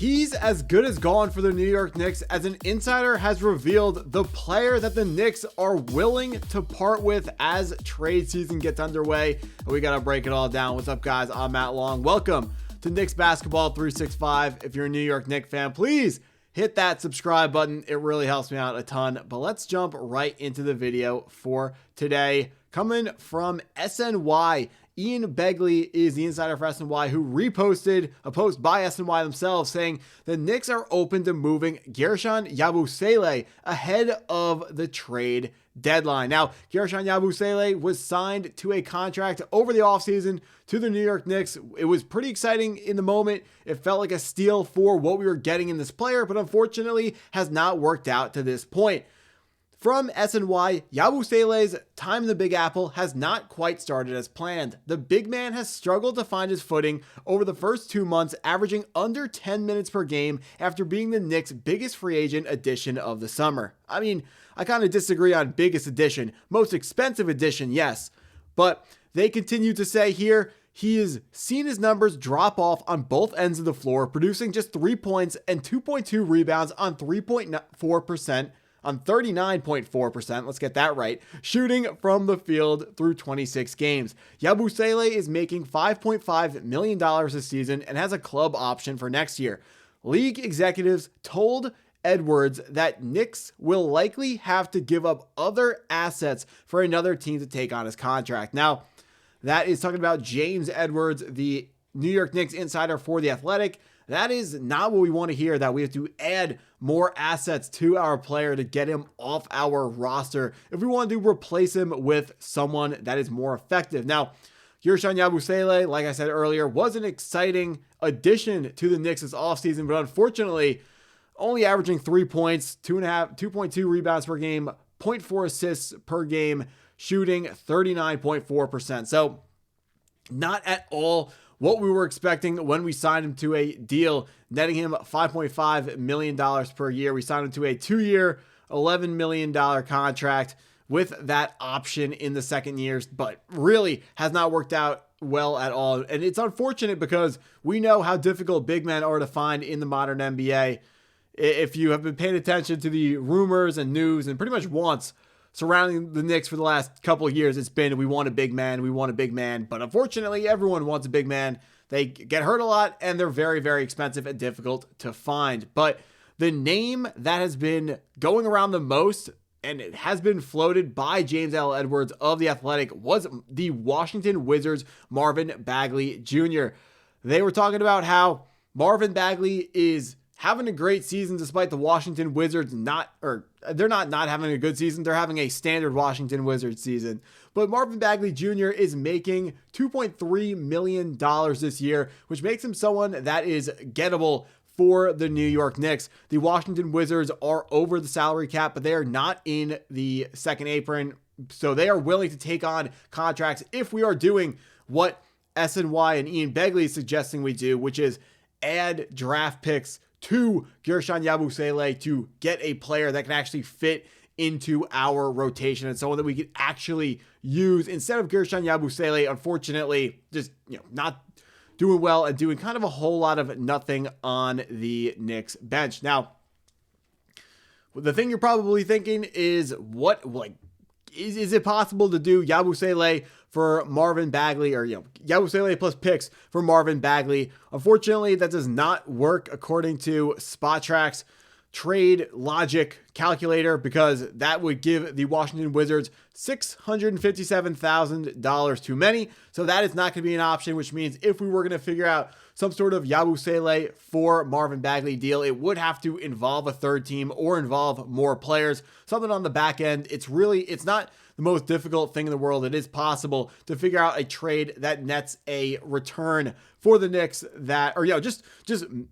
He's as good as gone for the New York Knicks, as an insider has revealed the player that the Knicks are willing to part with as trade season gets underway. And we got to break it all down. What's up, guys? I'm Matt Long. Welcome to Knicks Basketball 365. If you're a New York Knicks fan, please hit that subscribe button. It really helps me out a ton. But let's jump right into the video for today. Coming from SNY, Ian Bagley is the insider for SNY, who reposted a post by SNY themselves saying the Knicks are open to moving Guerschon Yabusele ahead of the trade deadline. Now, Guerschon Yabusele was signed to a contract over the offseason to the New York Knicks. It was pretty exciting in the moment. It felt like a steal for what we were getting in this player, but unfortunately has not worked out to this point. From SNY, Yabusele's time in the Big Apple has not quite started as planned. The big man has struggled to find his footing over the first 2 months, averaging under 10 minutes per game after being the Knicks' biggest free agent addition of the summer. I mean, I kind of disagree on biggest addition. Most expensive addition, yes. But they continue to say here, he has seen his numbers drop off on both ends of the floor, producing just 3 points and 2.2 rebounds on 3.4%. on 39.4%, let's get that right, shooting from the field through 26 games. Yabusele is making $5.5 million this season and has a club option for next year. League executives told Edwards that Knicks will likely have to give up other assets for another team to take on his contract. Now, that is talking about James Edwards, the New York Knicks insider for The Athletic. That is not what we want to hear, that we have to add more assets to our player to get him off our roster if we want to replace him with someone that is more effective. Now, Guerschon Yabusele, like I said earlier, was an exciting addition to the Knicks this offseason, but unfortunately, only averaging 3 points, 2.2 rebounds per game, 0.4 assists per game, shooting 39.4%. So, not at all what we were expecting when we signed him to a deal, netting him $5.5 million per year. We signed him to a 2-year, $11 million contract with that option in the second year, but really has not worked out well at all. And it's unfortunate because we know how difficult big men are to find in the modern NBA. If you have been paying attention to the rumors and news and pretty much wants surrounding the Knicks for the last couple of years, it's been, we want a big man, we want a big man. But unfortunately, everyone wants a big man. They get hurt a lot, and they're very, very expensive and difficult to find. But the name that has been going around the most, and it has been floated by James L. Edwards of The Athletic, was the Washington Wizards' Marvin Bagley Jr. They were talking about how Marvin Bagley is having a great season despite the Washington Wizards they're not having a good season. They're having a standard Washington Wizards season. But Marvin Bagley Jr. is making $2.3 million this year, which makes him someone that is gettable for the New York Knicks. The Washington Wizards are over the salary cap, but they are not in the second apron. So they are willing to take on contracts if we are doing what SNY and Ian Bagley is suggesting we do, which is add draft picks to Guerschon Yabusele to get a player that can actually fit into our rotation and someone that we could actually use instead of Guerschon Yabusele, unfortunately, just not doing well and doing kind of a whole lot of nothing on the Knicks bench. Now, the thing you're probably thinking is, is it possible to do Yabusele for Marvin Bagley, or Yabusele plus picks for Marvin Bagley? Unfortunately, that does not work according to SpotTrack's trade logic calculator, because that would give the Washington Wizards $657,000 too many. So that is not going to be an option, which means if we were going to figure out some sort of Yabusele for Marvin Bagley deal, it would have to involve a third team or involve more players, something on the back end. It's not the most difficult thing in the world. It is possible to figure out a trade that nets a return for the Knicks that, or just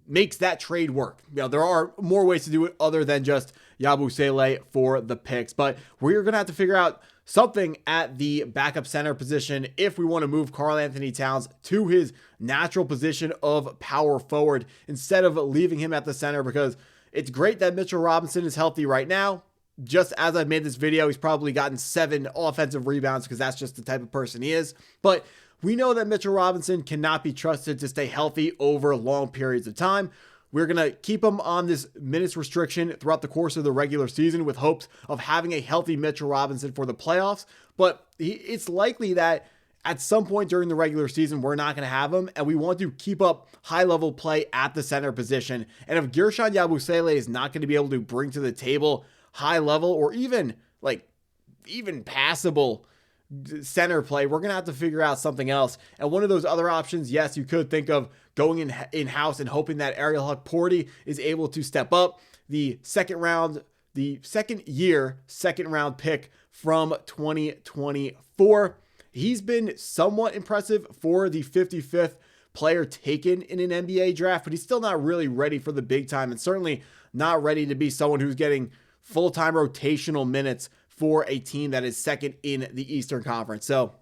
makes that trade work. There are more ways to do it other than just Yabusele for the picks, but we're going to have to figure out something at the backup center position if we want to move Karl-Anthony Towns to his natural position of power forward instead of leaving him at the center, because it's great that Mitchell Robinson is healthy right now. Just as I've made this video, he's probably gotten 7 offensive rebounds because that's just the type of person he is. But we know that Mitchell Robinson cannot be trusted to stay healthy over long periods of time. We're going to keep him on this minutes restriction throughout the course of the regular season with hopes of having a healthy Mitchell Robinson for the playoffs. But it's likely that at some point during the regular season, we're not going to have him, and we want to keep up high-level play at the center position. And if Guerschon Yabusele is not going to be able to bring to the table high-level or even passable center play, we're going to have to figure out something else. And one of those other options, yes, you could think of going in-house and hoping that Ariel Hukporti is able to step up. The second round pick from 2024. He's been somewhat impressive for the 55th player taken in an NBA draft, but he's still not really ready for the big time and certainly not ready to be someone who's getting full-time rotational minutes for a team that is second in the Eastern Conference. So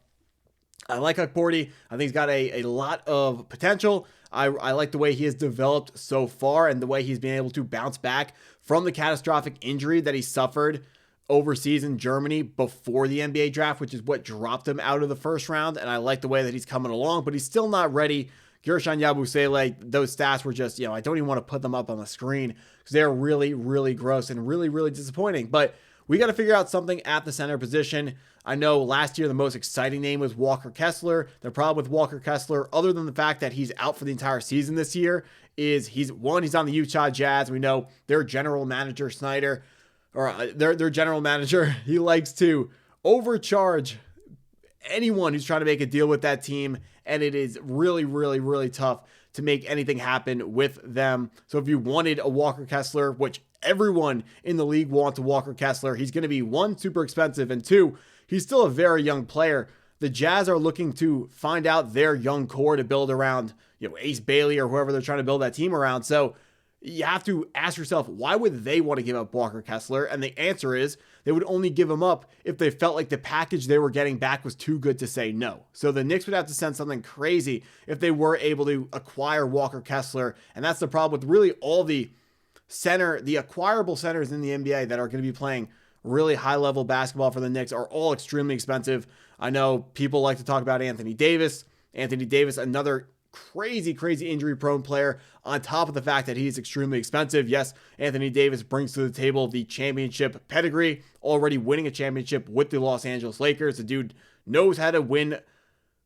I like Hukporti. I think he's got a lot of potential. I like the way he has developed so far and the way he's been able to bounce back from the catastrophic injury that he suffered overseas in Germany before the NBA draft, which is what dropped him out of the first round. And I like the way that he's coming along, but he's still not ready. Guerschon Yabusele, those stats were just, I don't even want to put them up on the screen because they're really, really gross and really, really disappointing. But we got to figure out something at the center position. I know last year the most exciting name was Walker Kessler. The problem with Walker Kessler, other than the fact that he's out for the entire season this year, is he's on the Utah Jazz. We know their general manager, Snyder, or their general manager, he likes to overcharge anyone who's trying to make a deal with that team, and it is really, really, really tough to make anything happen with them. So if you wanted a Walker Kessler, which everyone in the league wants a Walker Kessler, he's going to be one, super expensive, and two, he's still a very young player. The Jazz are looking to find out their young core to build around, Ace Bailey or whoever they're trying to build that team around. So you have to ask yourself, why would they want to give up Walker Kessler? And the answer is they would only give him up if they felt like the package they were getting back was too good to say no. So the Knicks would have to send something crazy if they were able to acquire Walker Kessler. And that's the problem with really all the acquirable centers in the NBA that are going to be playing really high-level basketball for the Knicks are all extremely expensive. I know people like to talk about Anthony Davis. Anthony Davis, another crazy injury-prone player, on top of the fact that he's extremely expensive. Yes, Anthony Davis brings to the table the championship pedigree, already winning a championship with the Los Angeles Lakers. The dude knows how to win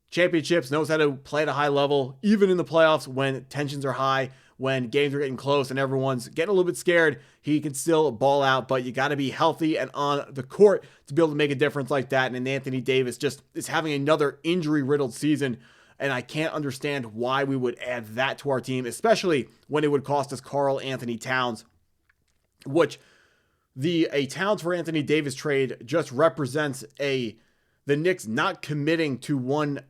championships, knows how to play at a high level, even in the playoffs when tensions are high, when games are getting close and everyone's getting a little bit scared. He can still ball out, but you got to be healthy and on the court to be able to make a difference like that. And Anthony Davis just is having another injury-riddled season, and I can't understand why we would add that to our team, especially when it would cost us Karl-Anthony Towns, which a Towns for Anthony Davis trade just represents the Knicks not committing to one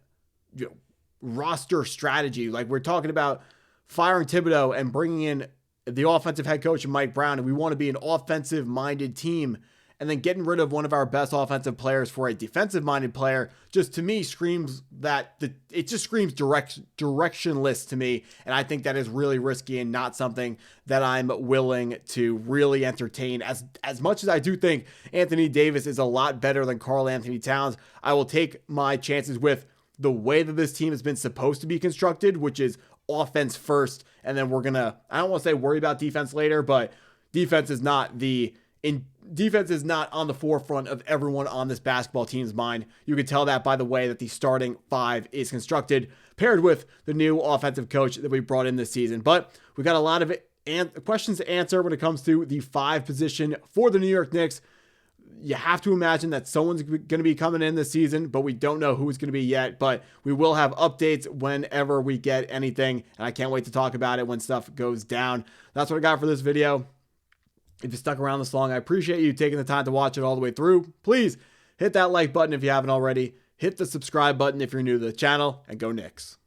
roster strategy. Like, we're talking about firing Thibodeau and bringing in the offensive head coach, Mike Brown, and we want to be an offensive-minded team, and then getting rid of one of our best offensive players for a defensive-minded player just, to me, screams directionless to me, and I think that is really risky and not something that I'm willing to really entertain. As much as I do think Anthony Davis is a lot better than Karl-Anthony Towns, I will take my chances with the way that this team has been supposed to be constructed, which is offense first, and then we're gonna, I don't want to say worry about defense later, but defense is not on the forefront of everyone on this basketball team's mind. You can tell that by the way that the starting five is constructed, paired with the new offensive coach that we brought in this season. But we got a lot of questions to answer when it comes to the 5 position for the New York Knicks. You have to imagine that someone's going to be coming in this season, but we don't know who it's going to be yet. But we will have updates whenever we get anything, and I can't wait to talk about it when stuff goes down. That's what I got for this video. If you stuck around this long, I appreciate you taking the time to watch it all the way through. Please hit that like button if you haven't already. Hit the subscribe button if you're new to the channel, and go Knicks.